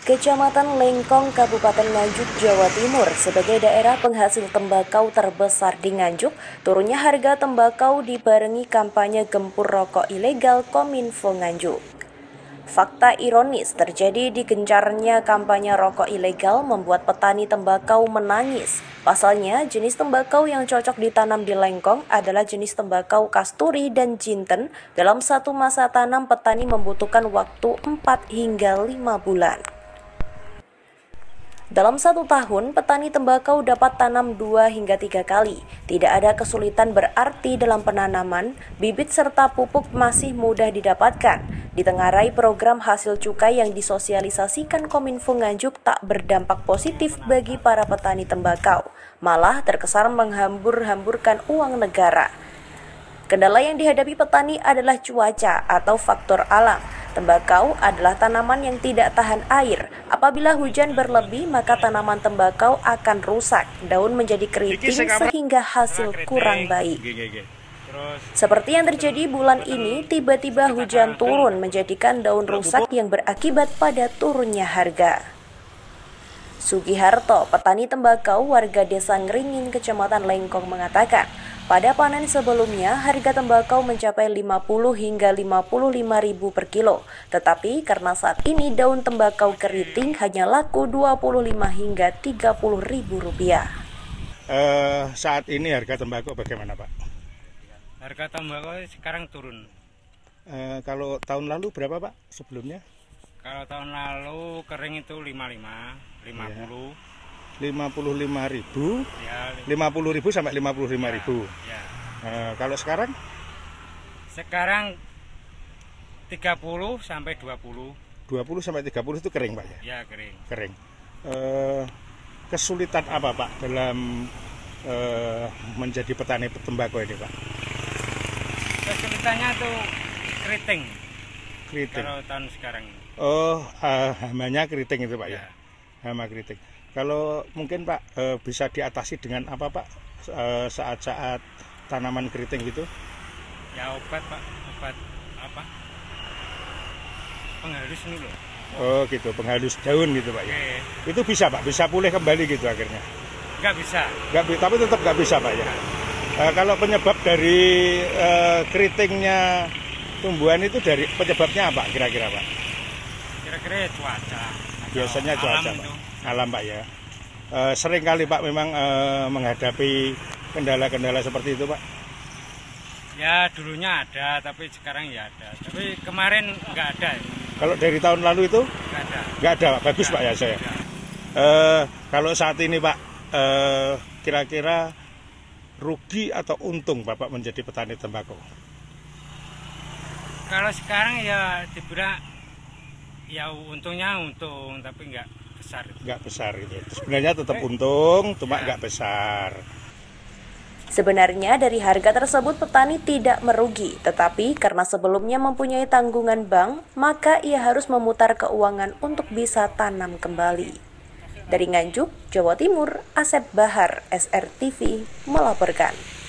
Kecamatan Lengkong, Kabupaten Nganjuk, Jawa Timur, sebagai daerah penghasil tembakau terbesar di Nganjuk, turunnya harga tembakau dibarengi kampanye gempur rokok ilegal Kominfo Nganjuk. Fakta ironis terjadi di gencarnya kampanye rokok ilegal membuat petani tembakau menangis. Pasalnya, jenis tembakau yang cocok ditanam di Lengkong adalah jenis tembakau kasturi dan jinten. Dalam satu masa tanam, petani membutuhkan waktu 4 hingga 5 bulan. Dalam satu tahun, petani tembakau dapat tanam 2 hingga 3 kali. Tidak ada kesulitan berarti dalam penanaman, bibit serta pupuk masih mudah didapatkan. Ditengarai program hasil cukai yang disosialisasikan Kominfo Nganjuk tak berdampak positif bagi para petani tembakau, malah terkesan menghambur-hamburkan uang negara. Kendala yang dihadapi petani adalah cuaca atau faktor alam. Tembakau adalah tanaman yang tidak tahan air. Apabila hujan berlebih, maka tanaman tembakau akan rusak, daun menjadi keriting sehingga hasil kurang baik. Seperti yang terjadi bulan ini, tiba-tiba hujan turun menjadikan daun rusak yang berakibat pada turunnya harga. Sugiharto, petani tembakau warga Desa Ngringin, Kecamatan Lengkong mengatakan, pada panen sebelumnya harga tembakau mencapai 50 hingga 55.000 per kilo. Tetapi karena saat ini daun tembakau keriting hanya laku 25 hingga 30.000 rupiah. Saat ini harga tembakau bagaimana, Pak? Harga tembakau sekarang turun. Kalau tahun lalu berapa, Pak, sebelumnya? Kalau tahun lalu kering itu 55, 50. 55.000, Ya, 50.000 sampai 55.000. ya. Kalau sekarang? Sekarang 30 sampai 20. 20 sampai 30 itu kering, Pak ya? Ya, kering. Kering. Kesulitan apa, Pak, dalam menjadi petani tembakau ini, Pak? Kesulitannya tuh keriting. Keriting. Kalau tahun sekarang. Hamanya keriting itu, Pak ya? Ya. Hama keriting. Kalau mungkin, Pak, bisa diatasi dengan apa, Pak, saat-saat tanaman keriting gitu? Ya obat, Pak. Obat apa? Penghalus ini loh. Oh gitu, penghalus daun gitu, Pak ya? Oke. Itu bisa, Pak? Bisa pulih kembali gitu akhirnya? Nggak bisa. Tapi tetap nggak bisa, Pak ya? Kalau penyebab dari keritingnya tumbuhan itu dari penyebabnya apa kira-kira, Pak? Kira-kira cuaca. Biasanya cuaca, Pak. Itu. Alam, Pak ya. Sering kali, Pak, memang menghadapi kendala-kendala seperti itu, Pak. Ya dulunya ada, tapi sekarang ya ada. Tapi kemarin nggak ada. Kalau dari tahun lalu itu? Nggak ada. Nggak ada, Pak. Bagus, Pak ya saya. Kalau saat ini, Pak, kira-kira rugi atau untung Bapak menjadi petani tembakau? Kalau sekarang ya dibilang ya untungnya untung, tapi nggak besar. Nggak besar gitu. Sebenarnya tetap untung, cuma nggak besar. Sebenarnya dari harga tersebut petani tidak merugi, tetapi karena sebelumnya mempunyai tanggungan bank, maka ia harus memutar keuangan untuk bisa tanam kembali. Dari Nganjuk, Jawa Timur, Asep Bahar, SRTV melaporkan.